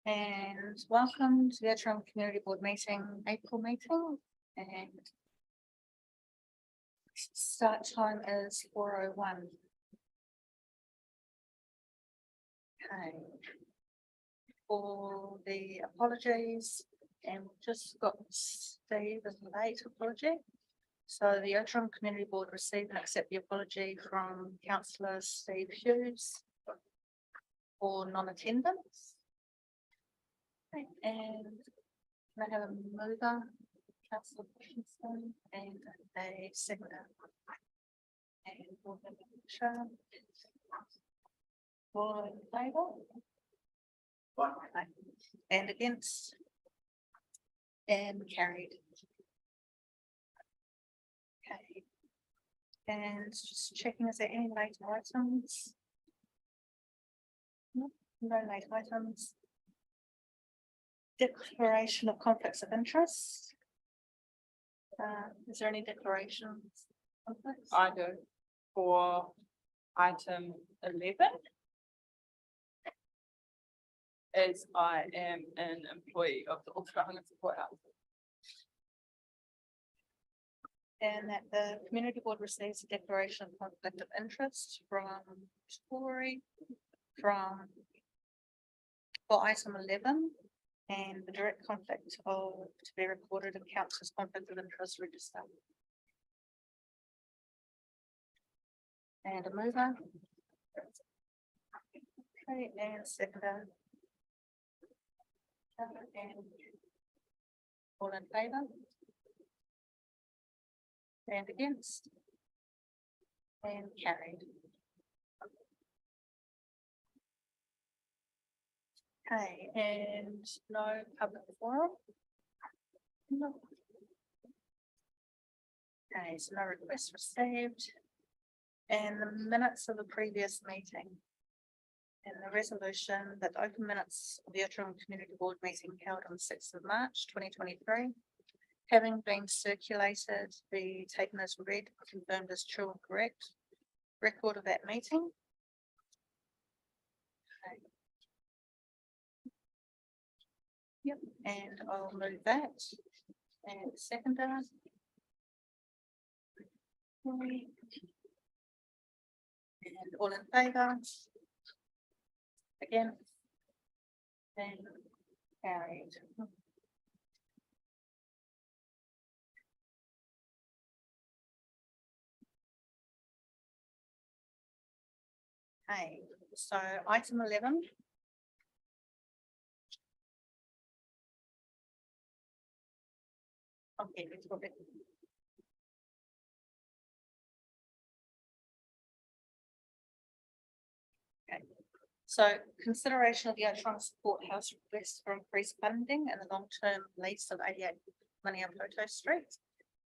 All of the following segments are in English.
And welcome to the Ōtorohanga Community Board meeting, April meeting. And start time is 4:01. Okay. For the apologies, and we've just got Steve as a late apology. So the Ōtorohanga Community Board received and accept the apology from Councillor Steve Hughes for non-attendance. Okay, and I have a mover, Councillor Hutchinson, and a seconder. And we'll have a show. All in favour? And against? And carried. Okay. And just checking, is there any late items? No, no late items. Declaration of conflicts of interest. Is there any declarations? Conflicts? I do for item 11. As I am an employee of the Ōtorohanga Support House. And that the community board receives a declaration of conflict of interest from Tory for item 11, and the direct conflict of to be recorded in council's conflict of interest register. And a mover. Okay, and seconder. And all in favour? And against? And carried. Okay, and no public forum? No. Okay, so no requests received. And the minutes of the previous meeting. And the resolution that open minutes of the Ōtorohanga Community Board meeting held on 6th of March 2023, having been circulated, be taken as read, confirmed as true and correct. Record of that meeting. Okay. Yep, and I'll move that. And seconder. And all in favour? Again. And carried. Okay, so item 11. Okay, let's go back. Okay, so consideration of the Ōtorohanga Support House request for increased funding and the long-term lease of 88 Ōtorohanga Street.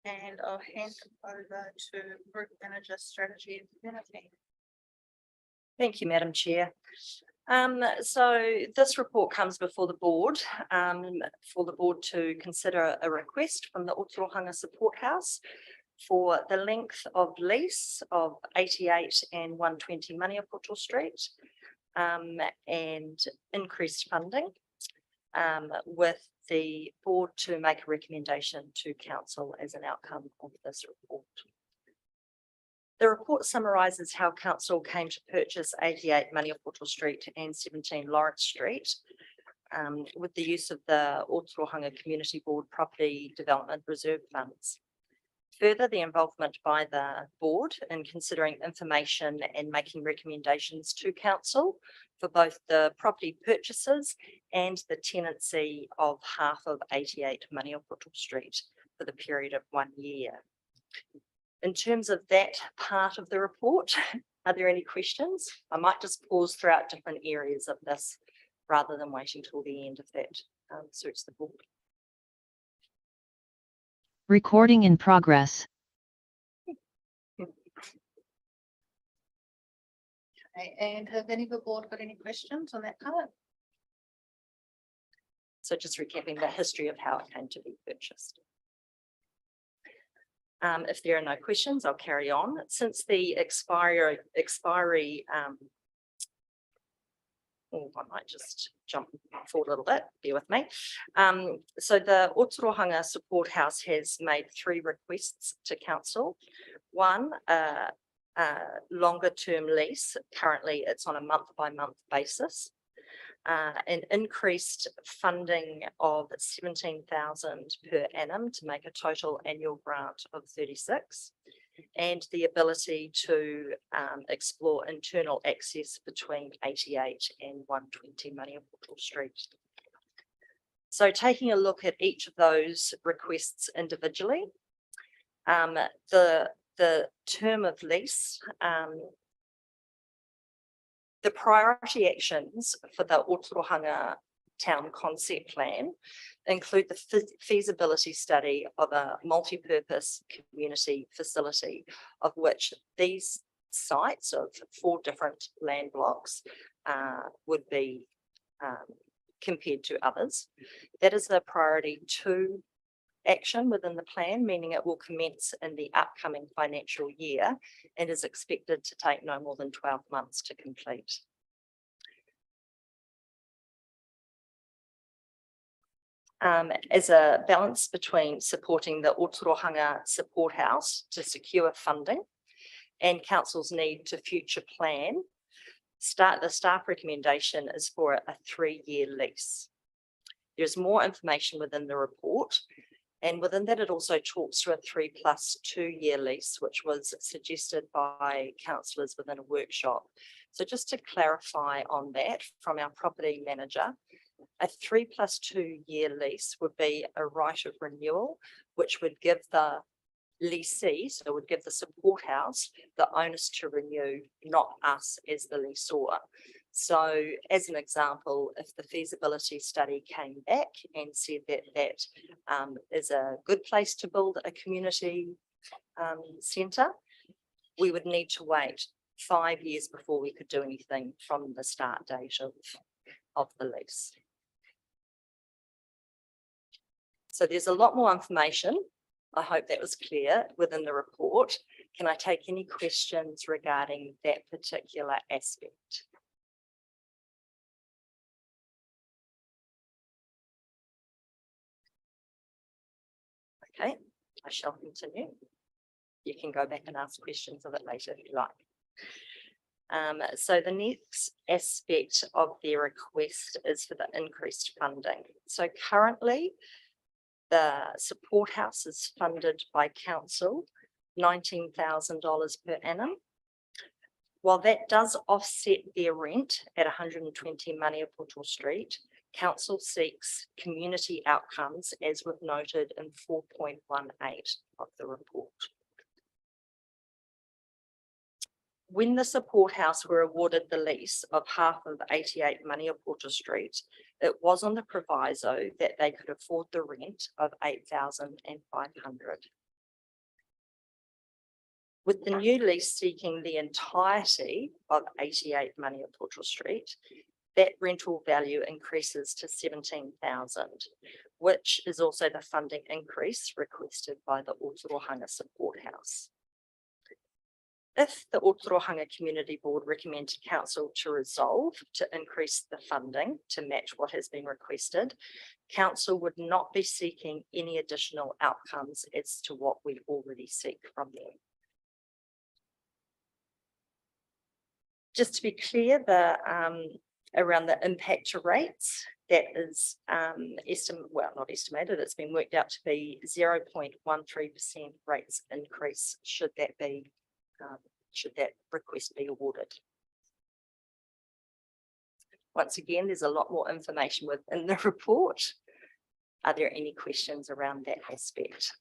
And I'll hand over to Group Manager Strategy and Community. Thank you, Madam Chair. So this report comes before the board for the board to consider a request from the Ōtorohanga Support House for the length of lease of 88 and 120 Ōtorohanga Street and increased funding with the board to make a recommendation to council as an outcome of this report. The report summarises how council came to purchase 88 Ōtorohanga Street and 17 Lawrence Street with the use of the Ōtorohanga Community Board Property Development Reserve Funds. Further, the involvement by the board in considering information and making recommendations to council for both the property purchases and the tenancy of half of 88 Ōtorohanga Street for the period of 1 year. In terms of that part of the report, are there any questions? I might just pause throughout different areas of this rather than waiting till the end if that suits the board. Recording in progress. Okay, and have any of the board got any questions on that part? So just recapping the history of how it came to be purchased. If there are no questions, I'll carry on. Since the expiry Oh, I might just jump forward a little bit, bear with me. So the Ōtorohanga Support House has made 3 requests to council. One, a longer term lease. Currently, it's on a month-by-month basis. An increased funding of 17,000 per annum to make a total annual grant of 36, and the ability to explore internal access between 88 and 120 Maniapoto Street. So taking a look at each of those requests individually, the term of lease, the priority actions for the Ōtorohanga Town Concept Plan include the feasibility study of a multi-purpose community facility, of which these sites of 4 different land blocks would be compared to others. That is the priority 2 action within the plan, meaning it will commence in the upcoming financial year and is expected to take no more than 12 months to complete. As a balance between supporting the Ōtorohanga Support House to secure funding and council's need to future plan, the staff recommendation is for a 3-year lease. There's more information within the report, and within that it also talks to a 3+2-year lease, which was suggested by councillors within a workshop. So just to clarify on that from our property manager, a 3+2-year lease would be a right of renewal, which would give the lessee, so would give the support house, the onus to renew, not us as the lessor. So as an example, if the feasibility study came back and said that that is a good place to build a community centre, we would need to wait 5 years before we could do anything from the start date of the lease. So there's a lot more information. I hope that was clear within the report. Can I take any questions regarding that particular aspect? Okay, I shall continue. You can go back and ask questions of it later if you like. So the next aspect of their request is for the increased funding. So currently, the support house is funded by council, $19,000 per annum. While that does offset their rent at 120 Maniapoto Street, council seeks community outcomes, as we've noted in 4.18 of the report. When the support house were awarded the lease of half of 88 Maniapoto Street, it was on the proviso that they could afford the rent of $8,500. With the new lease seeking the entirety of 88 Maniapoto Street, that rental value increases to $17,000, which is also the funding increase requested by the Ōtorohanga Support House. If the Ōtorohanga Community Board recommend to council to resolve to increase the funding to match what has been requested, council would not be seeking any additional outcomes as to what we already seek from them. Just to be clear, around the impact rates, that is not estimated, it's been worked out to be 0.13% rates increase should that request be awarded. Once again, there's a lot more information within the report. Are there any questions around that aspect?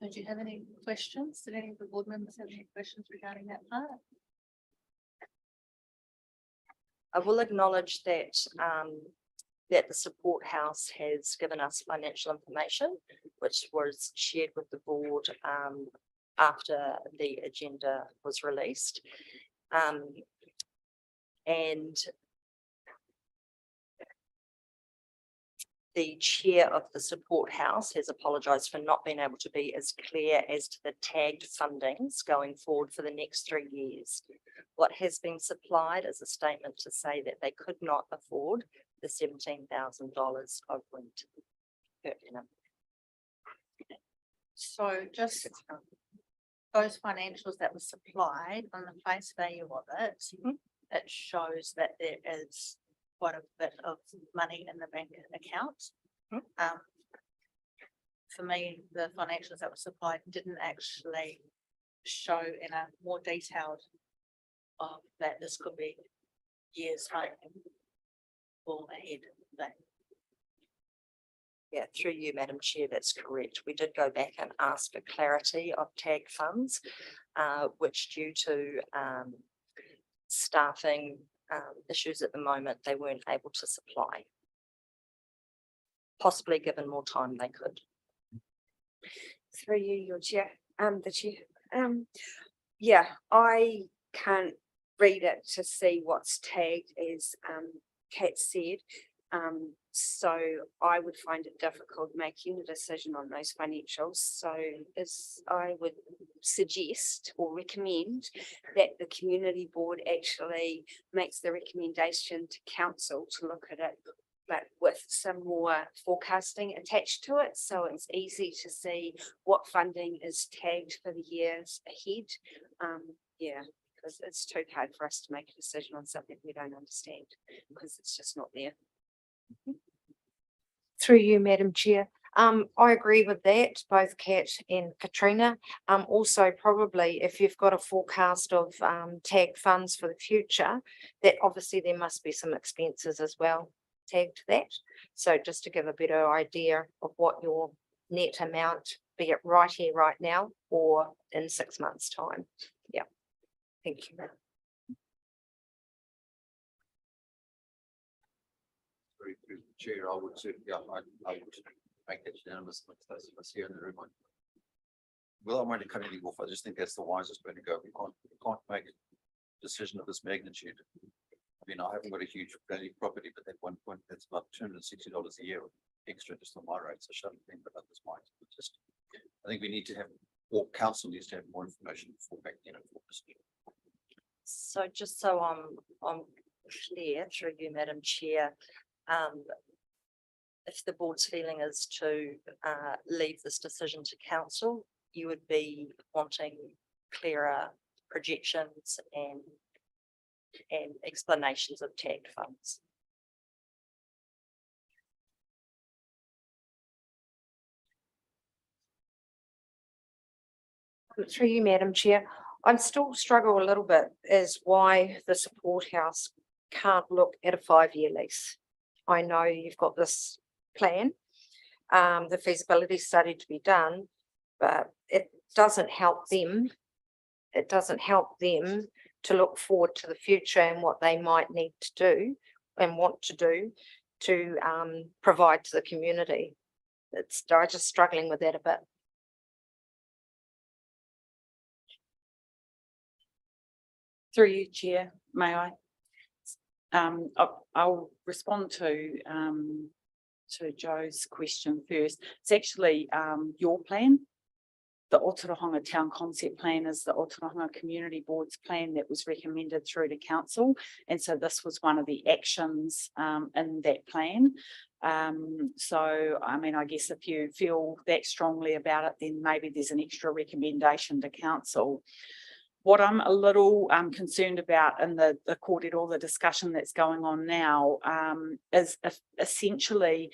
So do you have any questions? Did any of the board members have any questions regarding that part? I will acknowledge that that the support house has given us financial information, which was shared with the board after the agenda was released. And The chair of the support house has apologised for not being able to be as clear as to the tagged fundings going forward for the next 3 years. What has been supplied is a statement to say that they could not afford the $17,000 of rent per annum. So just those financials that were supplied on the face value of it, it shows that there is quite a bit of money in the bank account. For me, the financials that were supplied didn't actually show in a more detailed of that this could be years funding or ahead thing. Yeah, through you, Madam Chair, that's correct. We did go back and ask for clarity of tag funds, which due to staffing issues at the moment, they weren't able to supply. Possibly given more time they could. Through you, your chair, the chair. Yeah, I can't read it to see what's tagged as Kat said. So I would find it difficult making a decision on those financials. So I would suggest or recommend that the community board actually makes the recommendation to council to look at it, but with some more forecasting attached to it. So it's easy to see what funding is tagged for the years ahead. Yeah, because it's too hard for us to make a decision on something we don't understand because it's just not there. Through you, Madam Chair. I agree with that, both Kat and Katrina. Also probably if you've got a forecast of tagged funds for the future, that obviously there must be some expenses as well tagged to that. So just to give a better idea of what your net amount, be it right here, right now, or in 6 months' time. Yeah. Thank you. Through the chair, I would certainly, I would make that unanimous with those of us here in the room. Well, I'm only cutting you off. I just think that's the wisest way to go. We can't make a decision of this magnitude. I mean, I haven't got a huge value property, but at one point that's about $260 a year extra just on my rates. I shouldn't think about this might. Just, I think we need to have, or council needs to have more information before making an informed decision. So just so I'm clear through you, Madam Chair, if the board's feeling is to leave this decision to council, you would be wanting clearer projections and explanations of tagged funds. Through you, Madam Chair, I'm still struggle a little bit as why the support house can't look at a 5-year lease. I know you've got this plan, the feasibility study to be done, but it doesn't help them. It doesn't help them to look forward to the future and what they might need to do and want to do to provide to the community. I'm just struggling with that a bit. Through you, Chair, may I? I'll respond to Joe's question first. It's actually your plan. The Ōtorohanga Town Concept Plan is the Ōtorohanga Community Board's plan that was recommended through to council. And so this was one of the actions in that plan. So, I mean, I guess if you feel that strongly about it, then maybe there's an extra recommendation to council. What I'm a little concerned about in the all the discussion that's going on now is essentially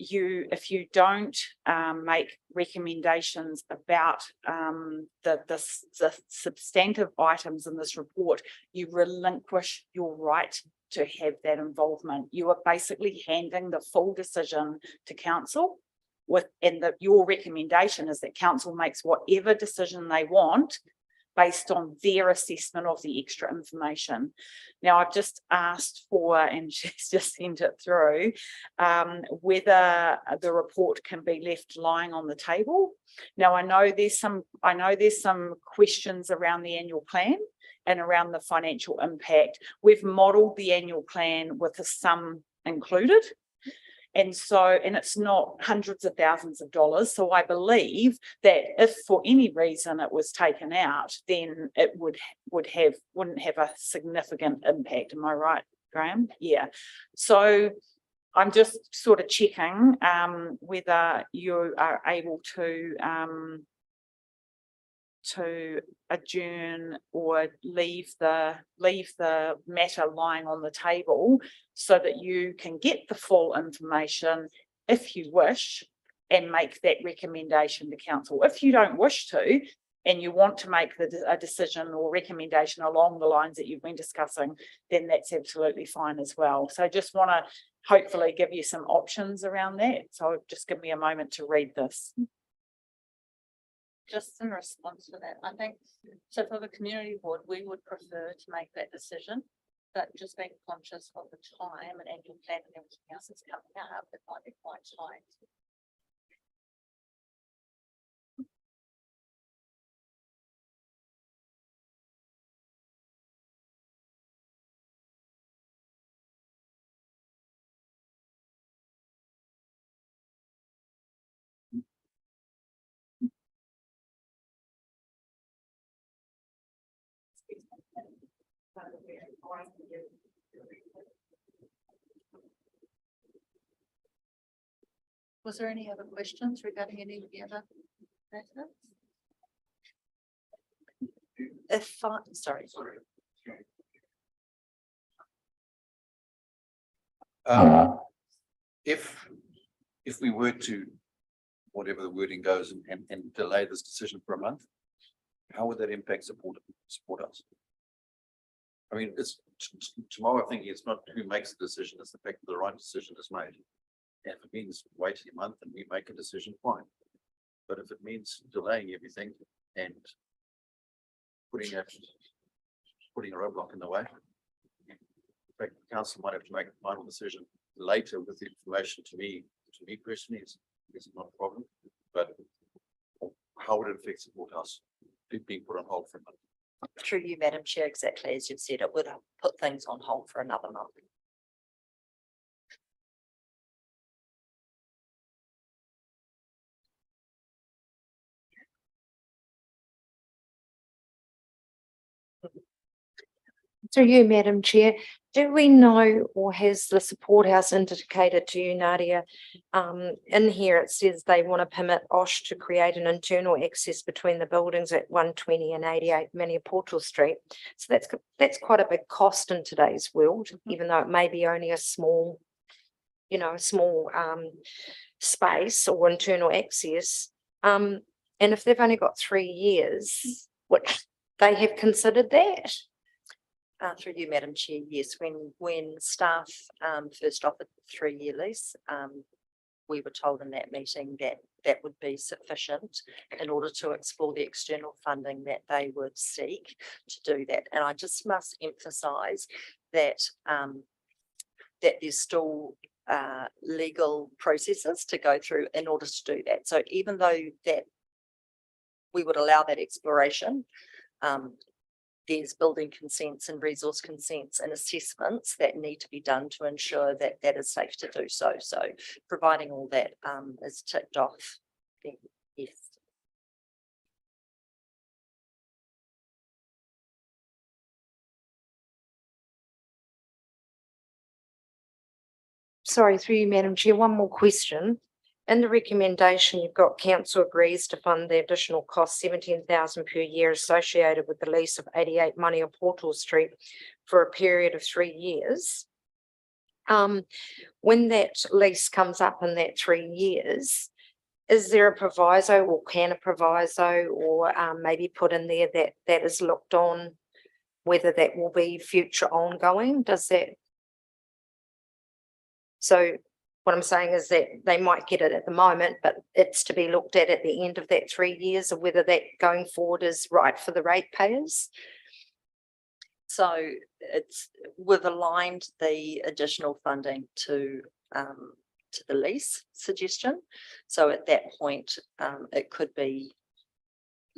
if you don't make recommendations about the substantive items in this report, you relinquish your right to have that involvement. You are basically handing the full decision to council your recommendation is that council makes whatever decision they want based on their assessment of the extra information. Now, I've just asked for, and she's just sent it through, whether the report can be left lying on the table. Now, I know there's some questions around the annual plan and around the financial impact. We've modelled the annual plan with a sum included. And so, and it's not hundreds of thousands of dollars. So I believe that if for any reason it was taken out, then it wouldn't have a significant impact. Am I right, Graham? Yeah. So I'm just sort of checking whether you are able to adjourn or leave the matter lying on the table so that you can get the full information if you wish and make that recommendation to council. If you don't wish to and you want to make a decision or recommendation along the lines that you've been discussing, then that's absolutely fine as well. So I just want to hopefully give you some options around that. So just give me a moment to read this. Just in response to that, I think, so for the community board, we would prefer to make that decision. But just being conscious of the time and annual plan and everything else that's coming up, it might be quite tight. Was there any other questions regarding any of the other matters? Sorry. If we were to, whatever the wording goes and delay this decision for a month, how would that impact support us? I mean, it's tomorrow thinking it's not who makes the decision, it's the fact that the right decision is made. And if it means waiting a month and we make a decision, fine. But if it means delaying everything and putting a roadblock in the way, in fact, the council might have to make a final decision later with the information to me personally is not a problem. But how would it affect support us being put on hold for a month? Through you, Madam Chair, exactly as you've said, it would put things on hold for another month. Through you, Madam Chair, do we know, or has the support house indicated to you, Nadia? In here it says they want to permit OSH to create an internal access between the buildings at 120 and 88 Portal Street. So that's quite a big cost in today's world, even though it may be only a small, space or internal access. And if they've only got 3 years, which they have considered that. Through you, Madam Chair, yes, when staff first offered the 3-year lease, we were told in that meeting that would be sufficient in order to explore the external funding that they would seek to do that. And I just must emphasise that that there's still legal processes to go through in order to do that. So even though that we would allow that exploration, there's building consents and resource consents and assessments that need to be done to ensure that that is safe to do so. So providing all that is ticked off, then yes. Sorry, through you, Madam Chair, one more question. In the recommendation, you've got council agrees to fund the additional cost 17,000 per year associated with the lease of 88 Portal Street for a period of 3 years. When that lease comes up in that 3 years, is there a proviso or can a proviso or maybe put in there that is looked on whether that will be future ongoing? Does that? So what I'm saying is that they might get it at the moment, but it's to be looked at the end of that 3 years of whether that going forward is right for the ratepayers. So we've aligned the additional funding to the lease suggestion. So at that point, it could be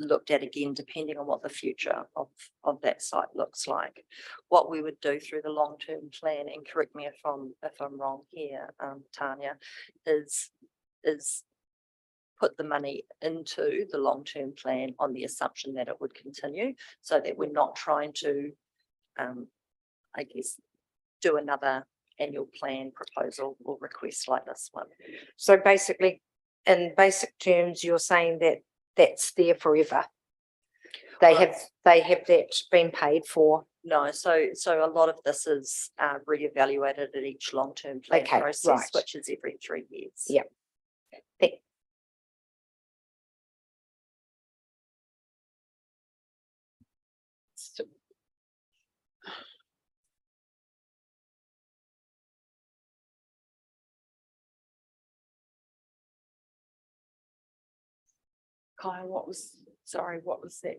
looked at again, depending on what the future of that site looks like. What we would do through the long-term plan, and correct me if I'm wrong here, Tanya, is put the money into the long-term plan on the assumption that it would continue, so that we're not trying to, I guess, do another annual plan proposal or request like this one. So basically, in basic terms, you're saying that that's there forever. They have that been paid for. No, so a lot of this is reevaluated at each long-term plan Okay, process, right. which is every 3 years. Yeah. Thank- So- Kyle, what was that?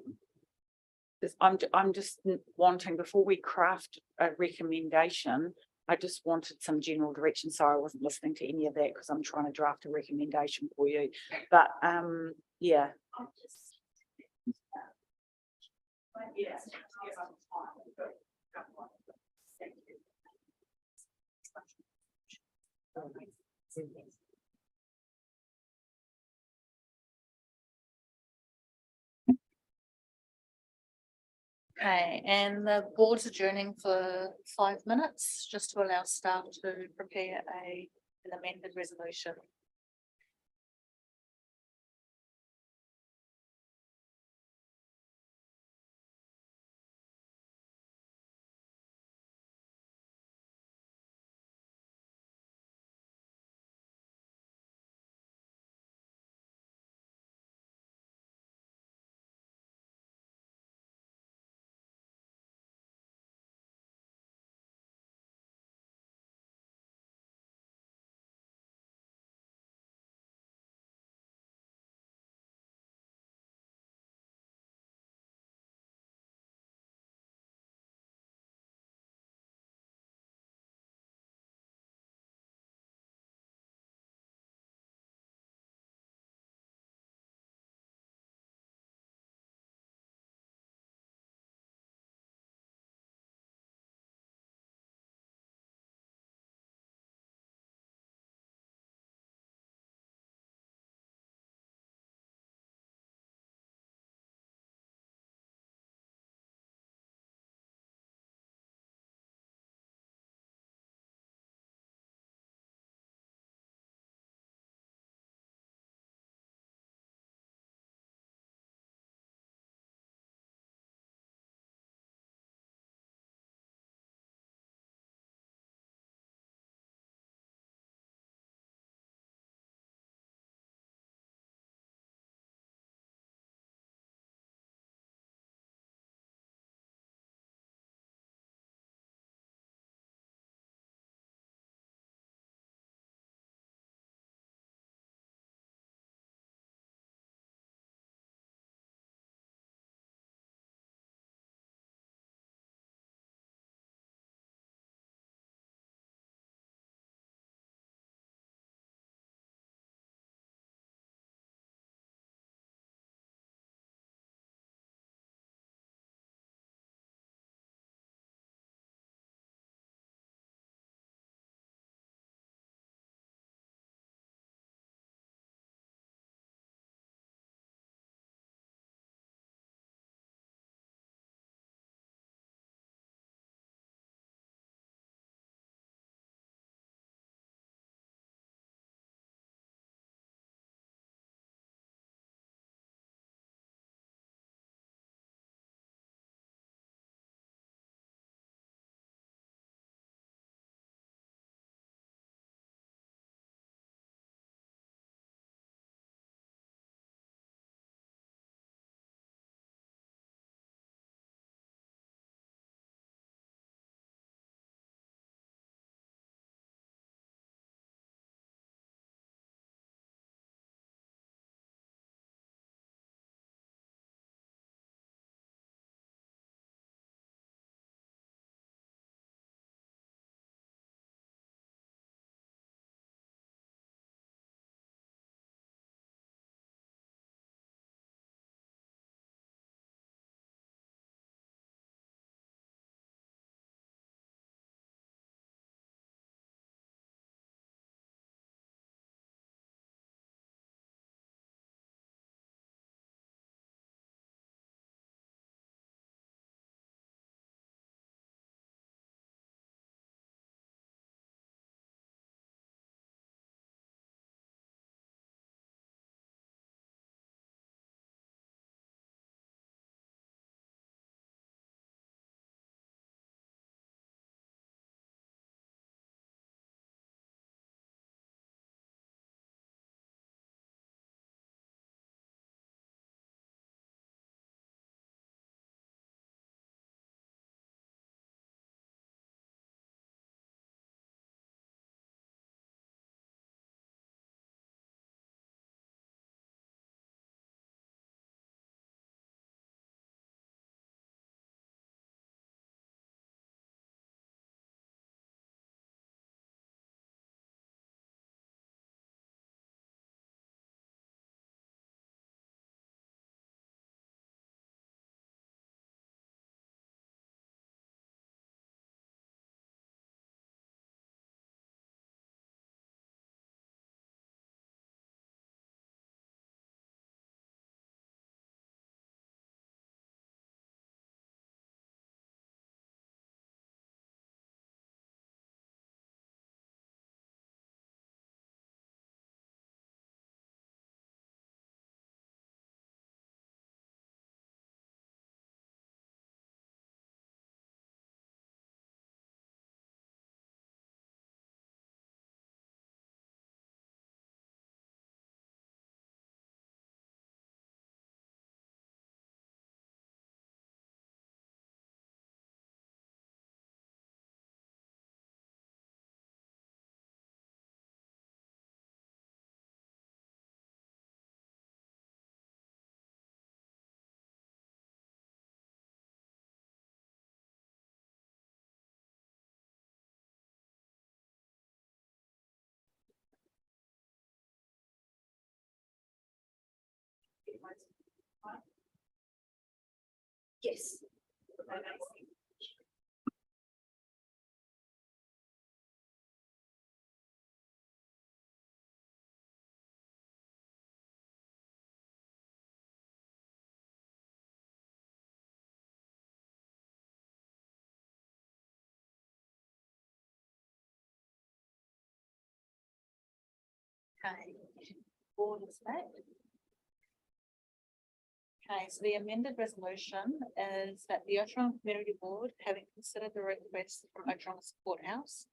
I'm just wanting, before we craft a recommendation, I just wanted some general direction. Sorry, I wasn't listening to any of that because I'm trying to draft a recommendation for you. But yeah. Okay, and the board's adjourning for 5 minutes, just to allow staff to prepare an amended resolution. Yes. Okay, board is back. Okay, so the amended resolution is that the Ōtorohanga Community Board, having considered the request from Ōtorohanga Support House,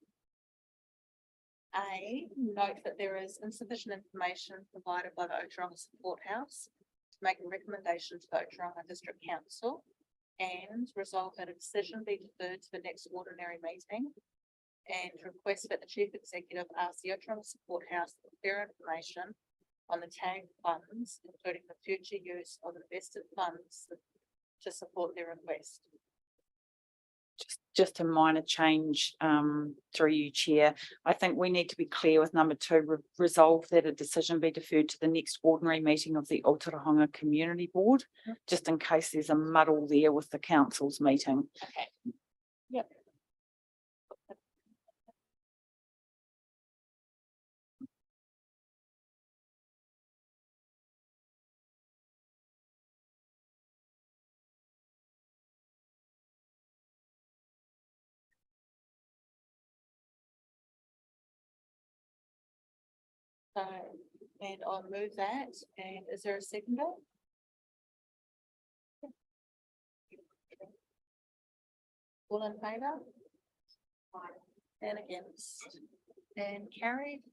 A, note that there is insufficient information provided by the Ōtorohanga Support House to make a recommendation to the Ōtorohanga District Council, and resolve that a decision be deferred to the next ordinary meeting, and request that the Chief Executive ask the Ōtorohanga Support House for further information on the tagged funds, including the future use of invested funds to support their request. Just a minor change through you, Chair. I think we need to be clear with number 2, resolve that a decision be deferred to the next ordinary meeting of the Ōtorohanga Community Board, just in case there's a muddle there with the council's meeting. Okay. Yep. So, and I'll move that, and is there a seconder? All in favour? And against, and carried.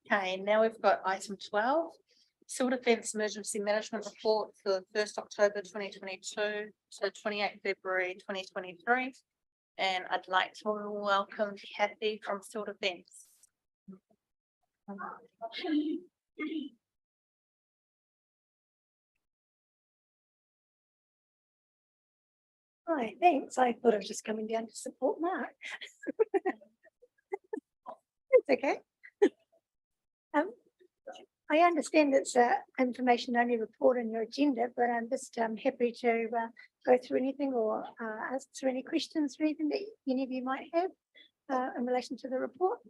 Okay, now we've got item 12, Civil Defence Emergency Management Report for 1st October 2022 to 28th February 2023. And I'd like to welcome Kathy from Civil Defence. Hi, thanks. I thought I was just coming down to support Mark. It's okay. I understand it's a information only report on your agenda, but I'm just happy to go through anything or answer any questions or anything that any of you might have in relation to the report.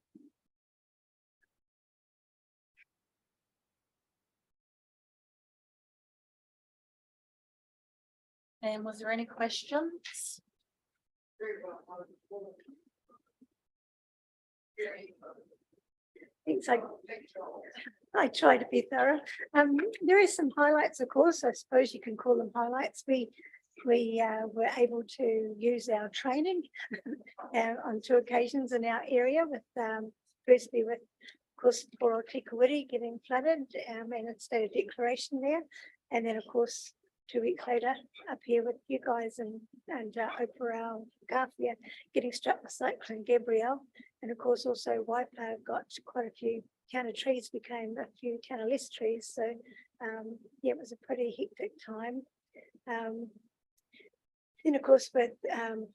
And was there any questions? Thanks. I try to be thorough. There is some highlights, of course. I suppose you can call them highlights. We were able to use our training on 2 occasions in our area with firstly with, of course, Ōtorohanga getting flooded and a state of declaration there. And then, of course, 2 weeks later up here with you guys and Ōtorohanga getting struck with Cyclone Gabrielle. And of course, also Waipa got quite a few count of trees, became a few count of less trees. So yeah, it was a pretty hectic time. Then of course, with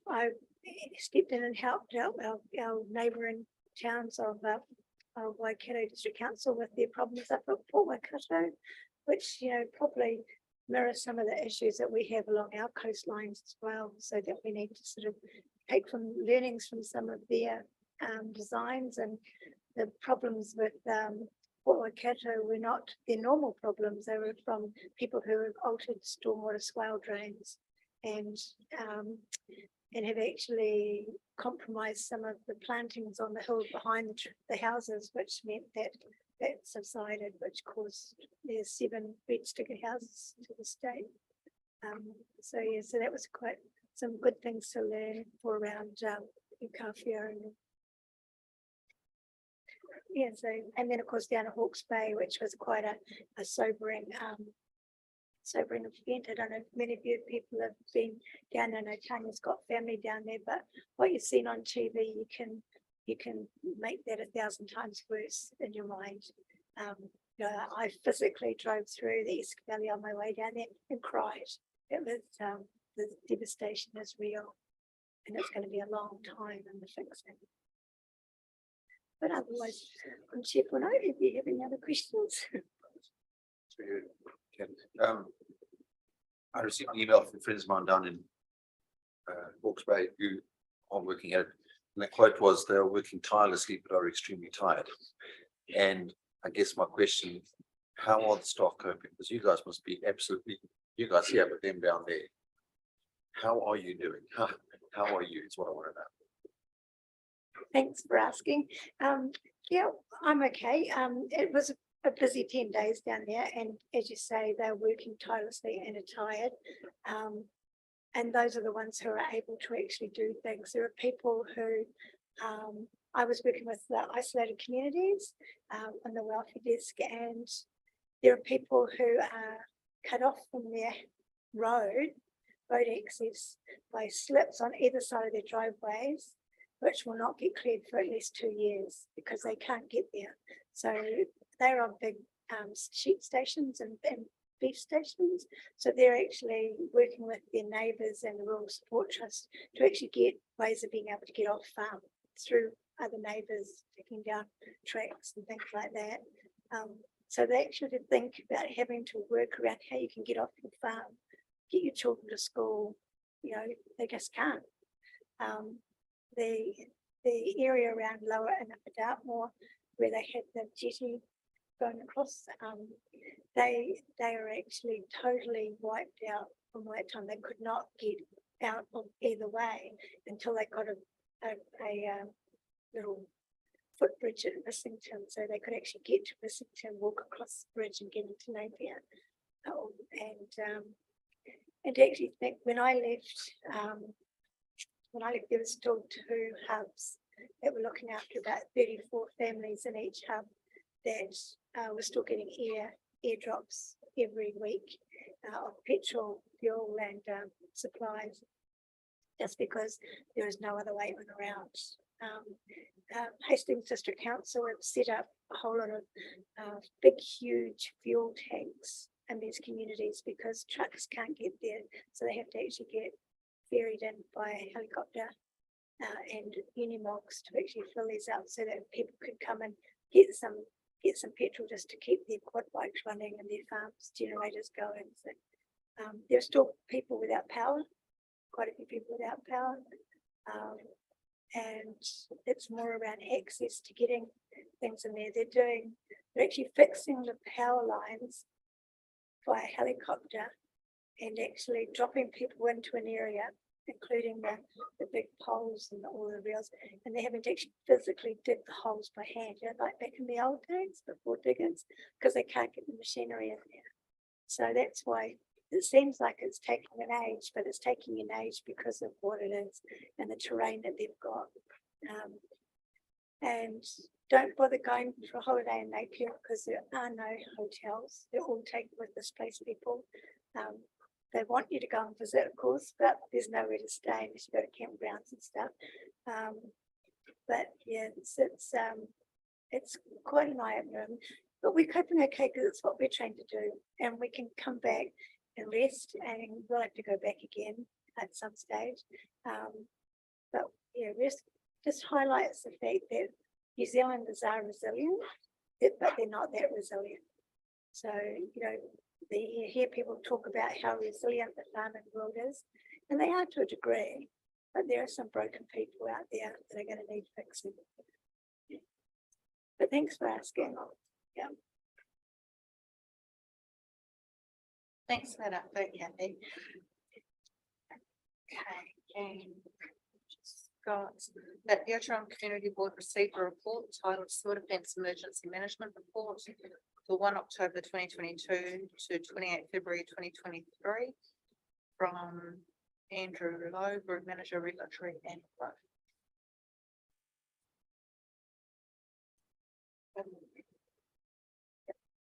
I stepped in and helped out our neighbouring towns of Waikato District Council with their problems up at Port Waikato, which probably mirror some of the issues that we have along our coastlines as well. So that we need to sort of take from learnings from some of their designs, and the problems with Port Waikato were not their normal problems. They were from people who have altered stormwater swale drains and have actually compromised some of the plantings on the hill behind the houses, which meant that that subsided, which caused there's 7 red sticker houses to the state. So yeah, so that was quite some good things to learn for around Ukawhia and yeah, so and then of course down at Hawke's Bay, which was quite a sobering sobering event. I don't know if many of you people have been down there. I know Tanya's got family down there, but what you've seen on TV, you can make that 1,000 times worse in your mind. You know, I physically drove through the Esk Valley on my way down there and cried. It was the devastation is real, and it's going to be a long time in the fixing. But otherwise, on Chair Pono, if you have any other questions. So you can, I received an email from friends of mine down in Hawke's Bay who are working at it. And the quote was, they are working tirelessly but are extremely tired. And I guess my question, how are the staff coping? Because you guys must be absolutely, you guys here, but them down there. How are you doing? How are you is what I want to know. Thanks for asking. Yeah, I'm okay. It was a busy 10 days down there, and as you say, they're working tirelessly and are tired. And those are the ones who are able to actually do things. There are people who I was working with the isolated communities on the welfare desk, and there are people who are cut off from their road access by slips on either side of their driveways, which will not get cleared for at least 2 years because they can't get there. So they're on big sheep stations and beef stations. So they're actually working with their neighbours and the Rural Support Trust to actually get ways of being able to get off farm through other neighbours, taking down tracks and things like that. So they actually think about having to work around how you can get off your farm, get your children to school. You know, they just can't. The area around Lower and Upper Dartmoor, where they had the jetty going across, they are actually totally wiped out from that time. They could not get out of either way until they got a little footbridge at Rissington, so they could actually get to Rissington, walk across the bridge and get into Napier. And actually think when I left, there was still 2 hubs that were looking after about 34 families in each hub that were still getting airdrops every week of petrol, fuel and supplies, just because there is no other way on around. Hastings District Council have set up a whole lot of big, huge fuel tanks in these communities because trucks can't get there, so they have to actually get ferried in by helicopter and Unimogs to actually fill these up so that people could come and get some petrol just to keep their quad bikes running and their farms generators going. So there are still people without power, quite a few people without power, and it's more around access to getting things in there. They're actually fixing the power lines via helicopter and actually dropping people into an area, including the big poles and all the rails, and they're having to actually physically dig the holes by hand, like back in the old days before diggers, because they can't get the machinery in there. So that's why it seems like it's taking an age, but it's taking an age because of what it is and the terrain that they've got. And don't bother going for a holiday in Napier because there are no hotels. They're all taken with displaced people. They want you to go and visit, of course, but there's nowhere to stay unless you go to campgrounds and stuff. But yeah, it's quite an eye-opener. But we're coping okay because it's what we're trying to do, and we can come back and rest, and we'll have to go back again at some stage. But yeah, just highlights the fact that New Zealanders are resilient, but they're not that resilient. So, you know, you hear people talk about how resilient the farming world is, and they are to a degree, but there are some broken people out there that are going to need fixing. But thanks for asking. Yeah. Thanks for that update, Kathy. Okay, and just got that the Ōtorohanga Community Board received a report titled Sewer Defence Emergency Management Report for 1 October 2022 to 28 February 2023 from Andrew Lowe, Group Manager, Regulatory and Growth.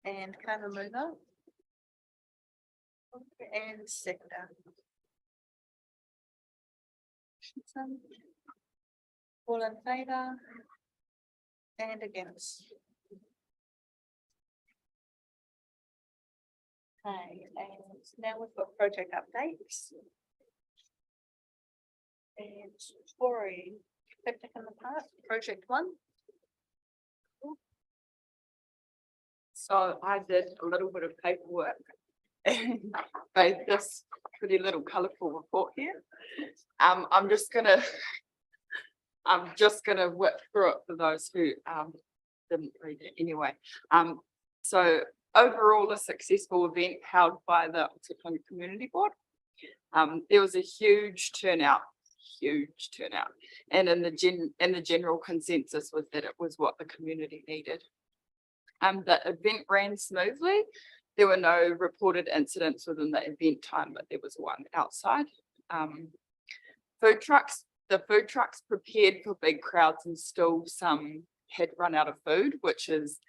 And can I remove that? And seconder. All in favour? And against? Okay, and now we've got project updates. And Tori, picnic in the park, project 1. So I did a little bit of paperwork and made this pretty little colourful report here. I'm just gonna whip through it for those who didn't read it anyway. So overall, a successful event held by the Ōtorohanga Community Board. There was a huge turnout, and in the general consensus was that it was what the community needed. The event ran smoothly. There were no reported incidents within the event time, but there was one outside. Food trucks, the food trucks prepared for big crowds and still some had run out of food, which is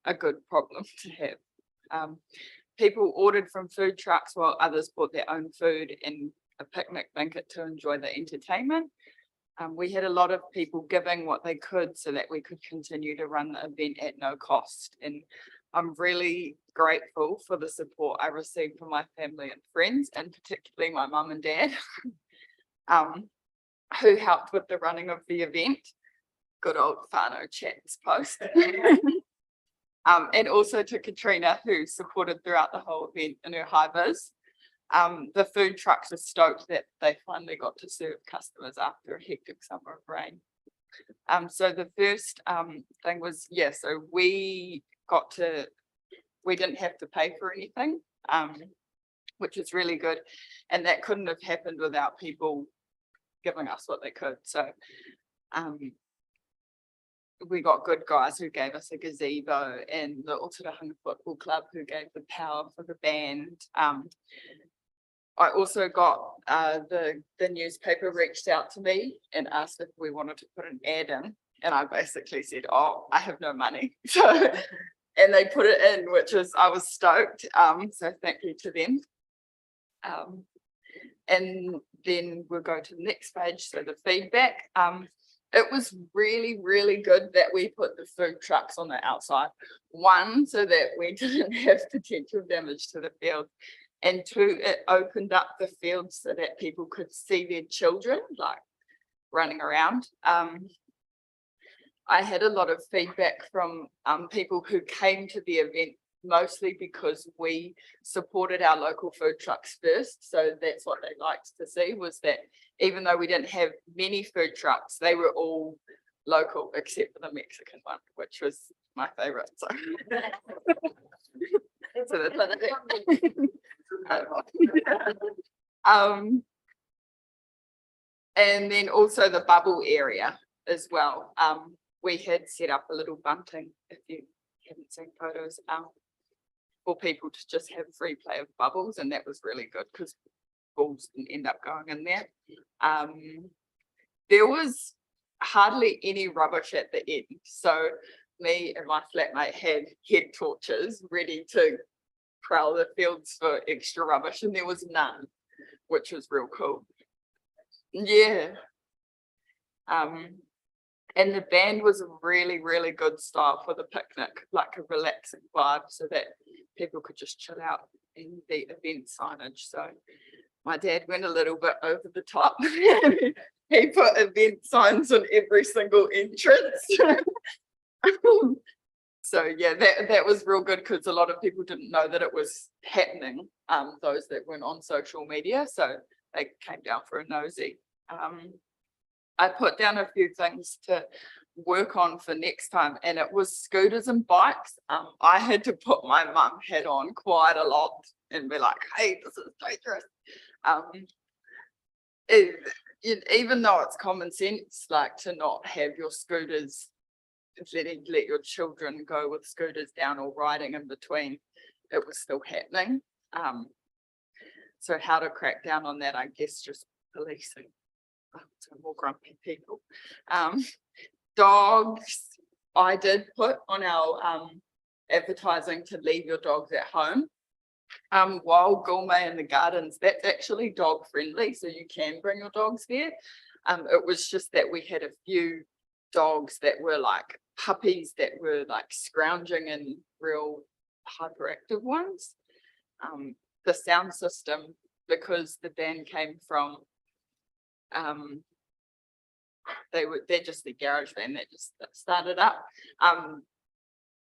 a good problem to have. People ordered from food trucks while others bought their own food and a picnic blanket to enjoy the entertainment. We had a lot of people giving what they could so that we could continue to run the event at no cost. And I'm really grateful for the support I received from my family and friends, and particularly my mum and dad, who helped with the running of the event. Good old whānau chats post. And also to Katrina, who supported throughout the whole event in her high vis. The food trucks were stoked that they finally got to serve customers after a hectic summer of rain. So the first thing was, so we didn't have to pay for anything, which is really good. And that couldn't have happened without people giving us what they could. So we got good guys who gave us a gazebo, and the Ōtorohanga Football Club who gave the power for the band. I also got the newspaper reached out to me and asked if we wanted to put an ad in, and I basically said, oh, I have no money. So, and they put it in, I was stoked. So thank you to them. And then we'll go to the next page. So the feedback. It was really, really good that we put the food trucks on the outside. 1, so that we didn't have potential damage to the field. And 2, it opened up the field so that people could see their children like running around. I had a lot of feedback from people who came to the event, mostly because we supported our local food trucks first. So that's what they liked to see, was that even though we didn't have many food trucks, they were all local except for the Mexican one, which was my favorite. So, so that's what I did. And then also the bubble area as well. We had set up a little bunting, if you haven't seen photos, for people to just have free play of bubbles, and that was really good because balls didn't end up going in there. There was hardly any rubbish at the end, so me and my flatmate had head torches ready to prowl the fields for extra rubbish, and there was none, which was real cool. Yeah. And the band was a really, really good style for the picnic, like a relaxing vibe, so that people could just chill out in the event signage. So my dad went a little bit over the top. He put event signs on every single entrance. So yeah, that was real good because a lot of people didn't know that it was happening, those that weren't on social media. So they came down for a nosy. I put down a few things to work on for next time, and it was scooters and bikes. I had to put my mum hat on quite a lot and be like, hey, this is dangerous. even though it's common sense, like to not have your scooters, let your children go with scooters down or riding in between, it was still happening. So how to crack down on that, I guess, just policing. So more grumpy people. Dogs, I did put on our advertising to leave your dogs at home. Wild Gourmet in the Gardens, that's actually dog friendly, so you can bring your dogs there. It was just that we had a few dogs that were like puppies that were like scrounging and real hyperactive ones. The sound system, because the band came from they're just the garage band that just started up.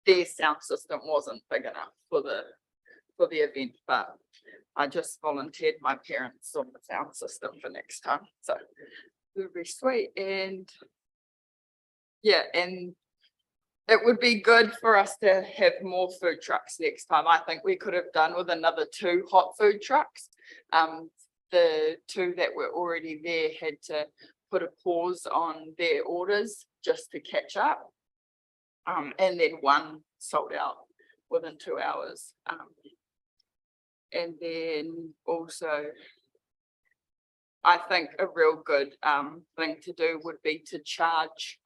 Their sound system wasn't big enough for the event, but I just volunteered my parents on the sound system for next time. So it would be sweet. And yeah, and it would be good for us to have more food trucks next time. I think we could have done with another 2 hot food trucks. The 2 that were already there had to put a pause on their orders just to catch up. And then 1 sold out within 2 hours. And then also, I think a real good thing to do would be to charge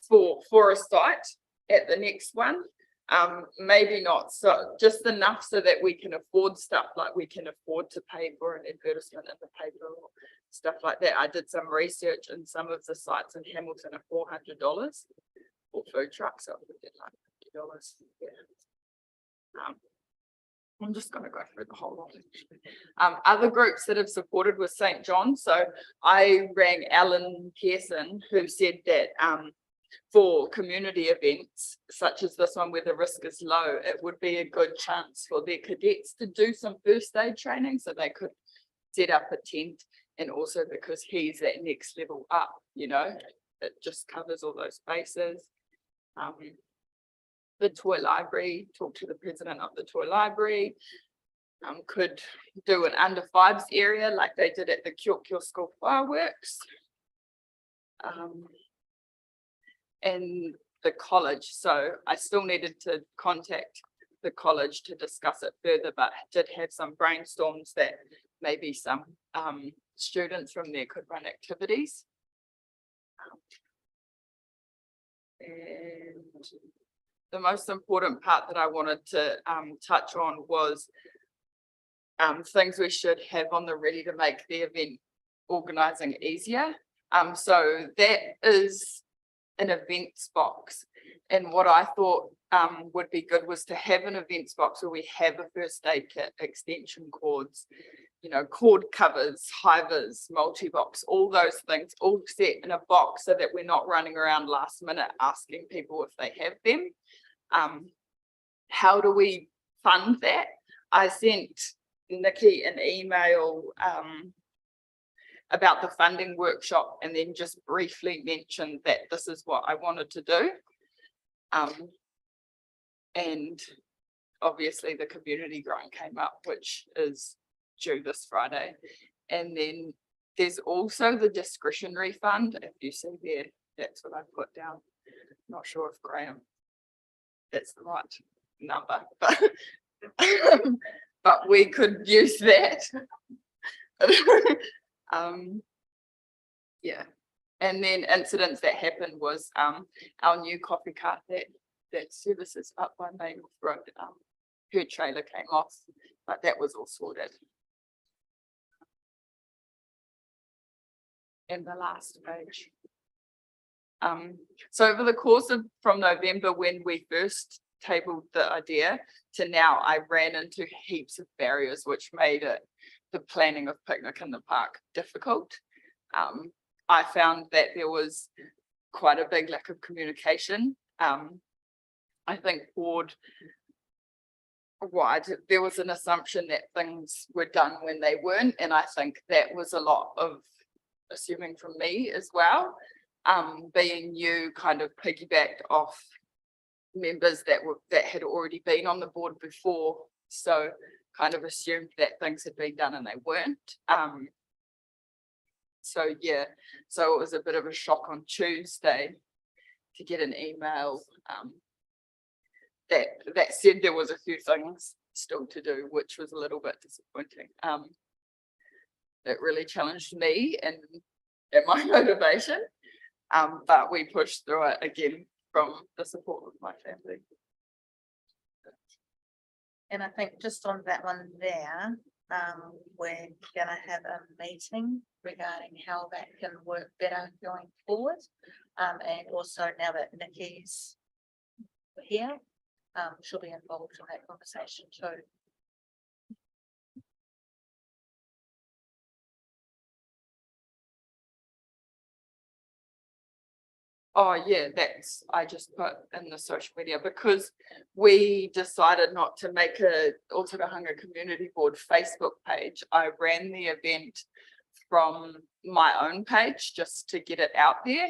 for a site at the next one. Maybe not so just enough so that we can afford stuff, like we can afford to pay for an advertisement in the paper or stuff like that. I did some research, and some of the sites in Hamilton are $400 for food trucks, so we did like $50. Yeah. I'm just going to go through the whole lot. Other groups that have supported was St. John. So I rang Alan Pearson, who said that for community events such as this one where the risk is low, it would be a good chance for their cadets to do some first aid training so they could set up a tent, and also because he's that next level up, you know, it just covers all those bases. The toy library, talk to the president of the toy library, could do an under 5s area like they did at the Kyoto School fireworks. And the college, so I still needed to contact the college to discuss it further, but did have some brainstorms that maybe some students from there could run activities. And the most important part that I wanted to touch on was things we should have on the ready to make the event organising easier. So that is an events box, and what I thought would be good was to have an events box where we have a first aid kit, extension cords, you know, cord covers, hivers, multi-box, all those things all set in a box so that we're not running around last minute asking people if they have them. How do we fund that? I sent Nikki an email about the funding workshop, and then just briefly mentioned that this is what I wanted to do. And obviously the community grant came up, which is due this Friday. And then there's also the discretionary fund. If you see there, that's what I put down. Not sure if Graham, that's the right number, but we could use that. Yeah, and then incidents that happened was our new coffee cart that services up by Main Road, her trailer came off, but that was all sorted. And the last page. So over the course of from November, when we first tabled the idea to now, I ran into heaps of barriers which made it the planning of picnic in the park difficult. I found that there was quite a big lack of communication. I think board wide, there was an assumption that things were done when they weren't, and I think that was a lot of assuming from me as well. Being new, kind of piggybacked off members that had already been on the board before, so kind of assumed that things had been done and they weren't. So yeah, so it was a bit of a shock on Tuesday to get an email that said there was a few things still to do, which was a little bit disappointing. It really challenged me and my motivation. But we pushed through it again from the support of my family. And I think just on that one there, we're gonna have a meeting regarding how that can work better going forward. And also now that Nikki's here, she'll be involved in that conversation too. Oh yeah, I just put in the social media because we decided not to make a Ōtorohanga Community Board Facebook page. I ran the event from my own page just to get it out there.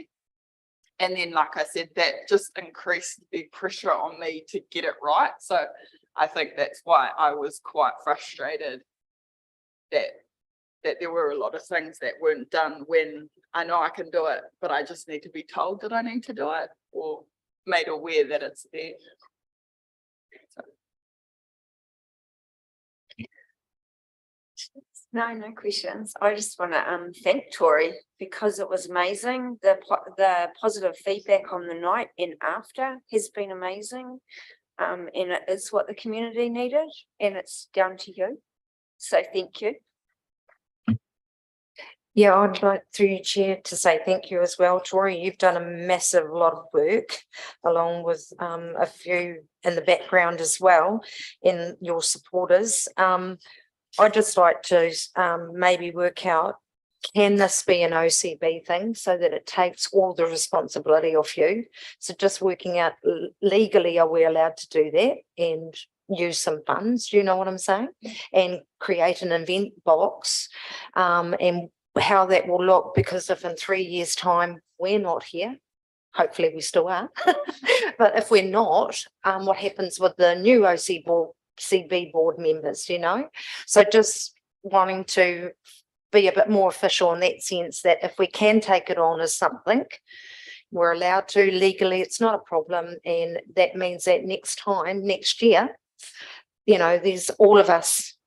And then, like I said, that just increased the pressure on me to get it right. So I think that's why I was quite frustrated that there were a lot of things that weren't done when I know I can do it, but I just need to be told that I need to do it or made aware that it's there. So. No questions. I just want to thank Tori because it was amazing. The positive feedback on the night and after has been amazing. And it is what the community needed, and it's down to you. So thank you. Yeah, I'd like through your chair to say thank you as well, Tori. You've done a massive lot of work along with a few in the background as well in your supporters. I'd just like to maybe work out, can this be an OCB thing so that it takes all the responsibility off you? So just working out legally, are we allowed to do that and use some funds? Do you know what I'm saying? And create an event box and how that will look, because if in 3 years' time we're not here, hopefully we still are, but if we're not, what happens with the new OCB board members, you know? So just wanting to be a bit more official in that sense, that if we can take it on as something, we're allowed to legally, it's not a problem. And that means that next year, you know, there's all of us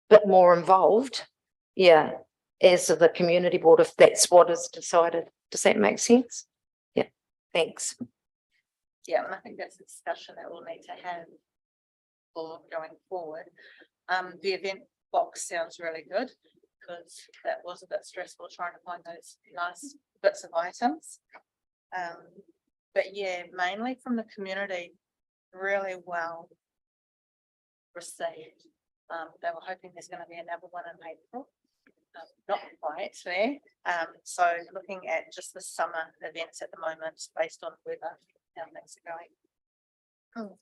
a bit more involved. Yeah. As the community board, if that's what is decided. Does that make sense? Yeah, thanks. Yeah, and I think that's a discussion that we'll need to have for going forward. The event box sounds really good because that was a bit stressful trying to find those nice bits of items. But yeah, mainly from the community, really well received. They were hoping there's going to be another one in April. Not quite there. So looking at just the summer events at the moment based on weather, how things are going.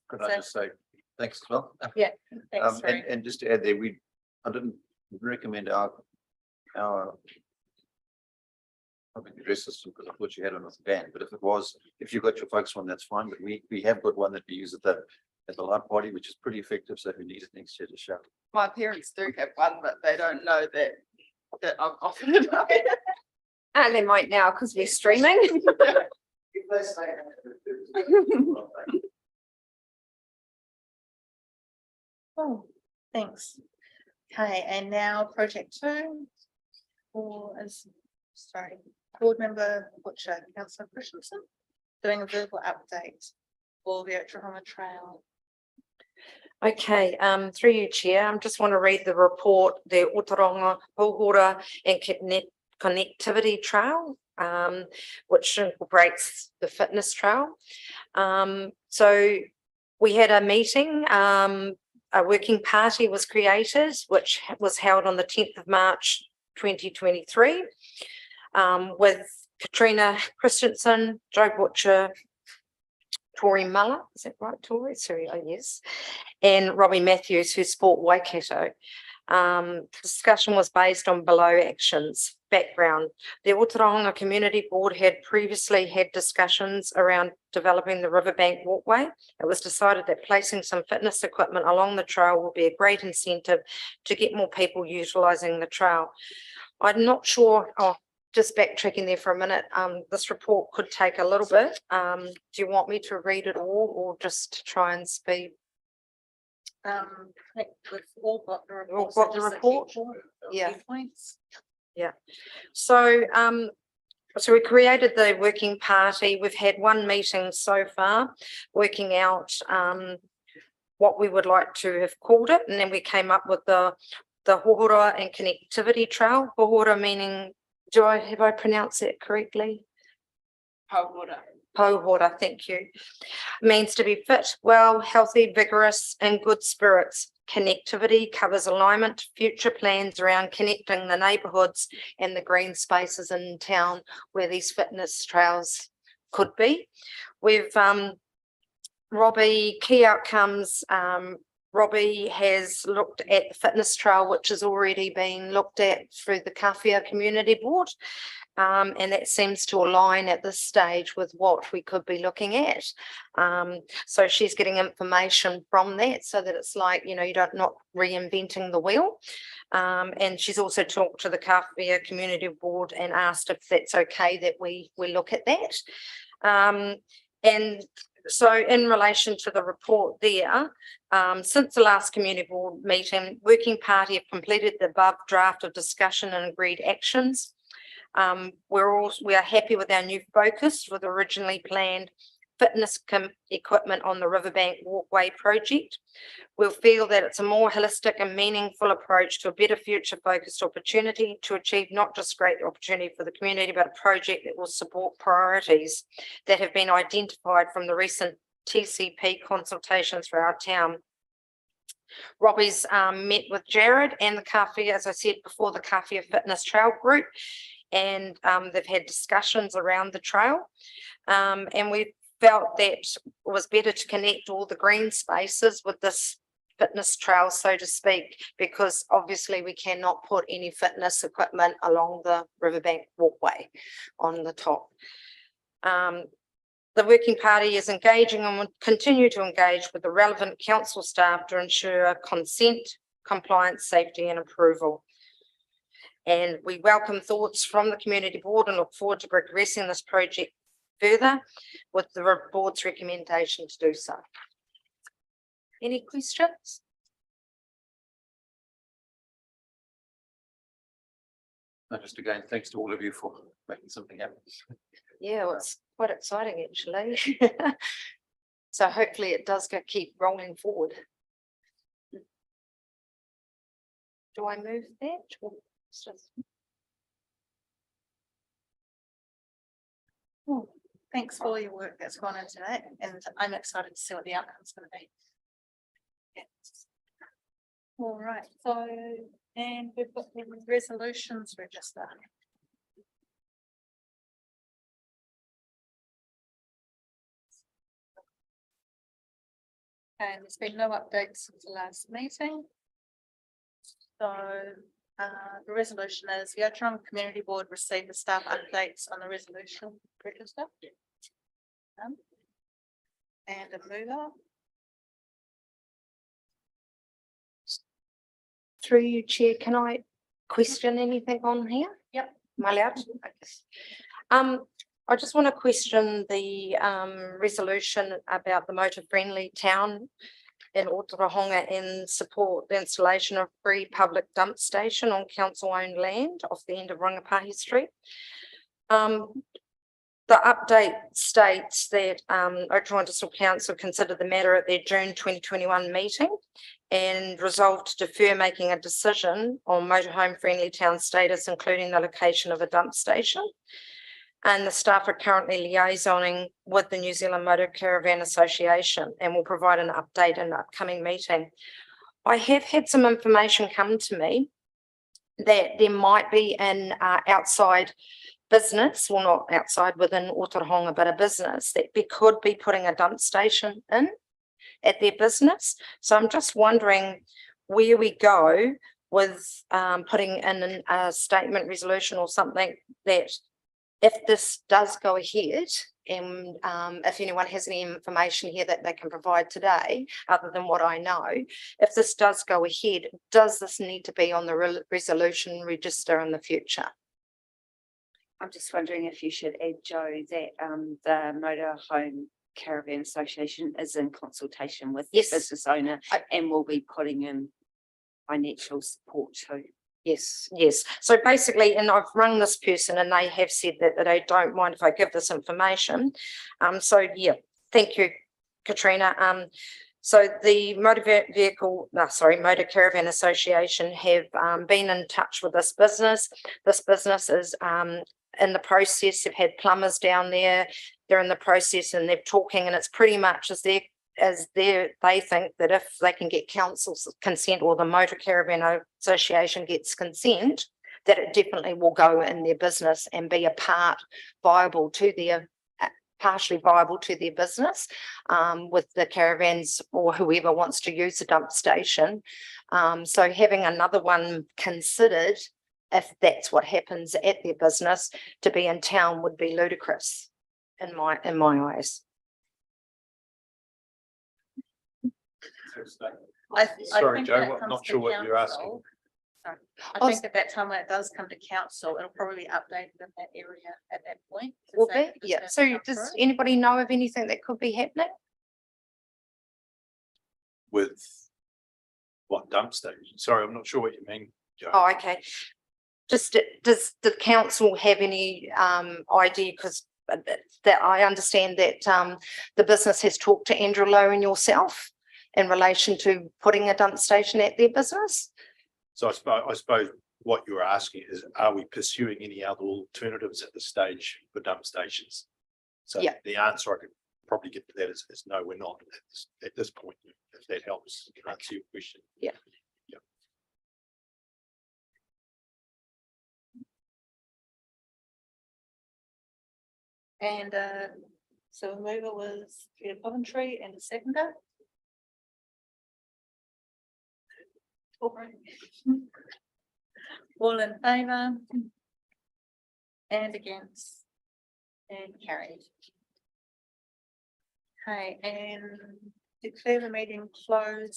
Could I just say thanks as well? Yeah, thanks. And just to add there, I didn't recommend our public address system because I thought you had one with the band, but if you got your folks one, that's fine. But we have got one that we use at the light party, which is pretty effective. So if you need it next year, just shout. My parents do have one, but they don't know that I've offered it up. And they might now because we're streaming. Oh, thanks. Okay, and now project 2, board member Butcher, Councillor Christensen, doing a verbal update for the Ōtorohanga Trail. Okay, through you, Chair, I just want to read the report, the Ōtorohanga Pohora and Connectivity Trail, which incorporates the fitness trail. So we had a meeting, a working party was created, which was held on the 10th of March 2023, with Katrina Christensen, Joe Butcher, Tori Muller, is that right, Tori? Sorry, oh yes, and Robbie Matthews, who sport Waikato. Discussion was based on below actions. Background: the Ōtorohanga Community Board had previously had discussions around developing the riverbank walkway. It was decided that placing some fitness equipment along the trail will be a great incentive to get more people utilising the trail. I'm not sure, just backtracking there for a minute, this report could take a little bit. Do you want me to read it all or just try and speed? I think we've all got the report. All so got the just the report? key Yeah. points. So, so we created the working party. We've had one meeting so far, working out, what we would like to have called it. And then we came up with the Hōhora and Connectivity Trail. Hōhora meaning, have I pronounced that correctly? Hōhora, thank you. Means to be fit, well, healthy, vigorous, and good spirits. Connectivity covers alignment, future plans around connecting the neighbourhoods and the green spaces in town where these fitness trails could be. We've Robbie, key outcomes, Robbie has looked at the fitness trail, which has already been looked at through the Kawhia Community Board. And that seems to align at this stage with what we could be looking at. So she's getting information from that so that it's like, you know, you're not reinventing the wheel. And she's also talked to the Kawhia Community Board and asked if that's okay that we look at that. And so in relation to the report there, since the last community board meeting, working party have completed the above draft of discussion and agreed actions. We are happy with our new focus with originally planned fitness equipment on the Riverbank Walkway project. We'll feel that it's a more holistic and meaningful approach to a better future focused opportunity to achieve not just great opportunity for the community, but a project that will support priorities that have been identified from the recent TCP consultations for our town. Robbie's met with Jared and the Kawhia, as I said before, the Kawhia Fitness Trail Group, and they've had discussions around the trail. And we felt that it was better to connect all the green spaces with this fitness trail, so to speak, because obviously we cannot put any fitness equipment along the Riverbank Walkway on the top. The working party is engaging and will continue to engage with the relevant council staff to ensure consent, compliance, safety and approval. And we welcome thoughts from the community board and look forward to progressing this project further with the board's recommendation to do so. Any questions? No, just again, thanks to all of you for making something happen. Yeah, well, it's quite exciting actually. So hopefully it does keep rolling forward. Do I move that? Or it's just- Oh, thanks for all your work that's gone into that, and I'm excited to see what the outcome's going to be. Yes. All right, so, and we've got the resolutions register. And there's been no updates since the last meeting. So, the resolution is the Ōtorohanga Community Board received the staff updates on the resolution register. And a mover. Through you, Chair, can I question anything on here? Yep. Am I allowed to? Okay. I just want to question the resolution about the motor-friendly town in Ōtorohanga and support the installation of free public dump station on council-owned land off the end of Rangipahi Street. The update states that Ōtorohanga District Council considered the matter at their June 2021 meeting and resolved to defer making a decision on motorhome friendly town status, including the location of a dump station. And the staff are currently liaisoning with the New Zealand Motor Caravan Association and will provide an update in the upcoming meeting. I have had some information come to me that there might be an outside business, well, not outside within Ōtorohanga, but a business that could be putting a dump station in at their business. So I'm just wondering where we go with putting in a statement resolution or something that if this does go ahead, and if anyone has any information here that they can provide today, other than what I know, if this does go ahead, does this need to be on the resolution register in the future? I'm just wondering if you should add, Joe, that the Motorhome Caravan Association is in consultation with the Yes. business owner and will be putting in financial support too. Yes, yes. So basically, and I've rung this person and they have said that they don't mind if I give this information. So yeah, thank you, Katrina. So the Motor Caravan Association have been in touch with this business. This business is in the process. They've had plumbers down there. They're in the process and they're talking, and it's pretty much they think that if they can get council's consent or the Motor Caravan Association gets consent, that it definitely will go in their business and be partially viable to their business with the caravans or whoever wants to use the dump station. So having another one considered, if that's what happens at their business, to be in town would be ludicrous in my eyes. Sorry, Joe, I'm not sure what you're asking. I think at that time when it does come to council, it'll probably be updated in that area at that point. to Will say be, this yeah. has So come does through. anybody know of anything that could be happening? With what dump station? Sorry, I'm not sure what you mean, Joe. Oh, okay. Just does the council have any idea? Because that I understand that the business has talked to Andrew Lowe and yourself in relation to putting a dump station at their business. So I suppose what you're asking is, are we pursuing any other alternatives at this stage for dump stations? So Yeah. the answer I could probably get to that is no, we're not at this point, if that helps answer your question. Yeah. Yeah. And so the mover was Peter Coventry and the seconder. All in favour? And against? And carried. Okay, and declare the meeting closed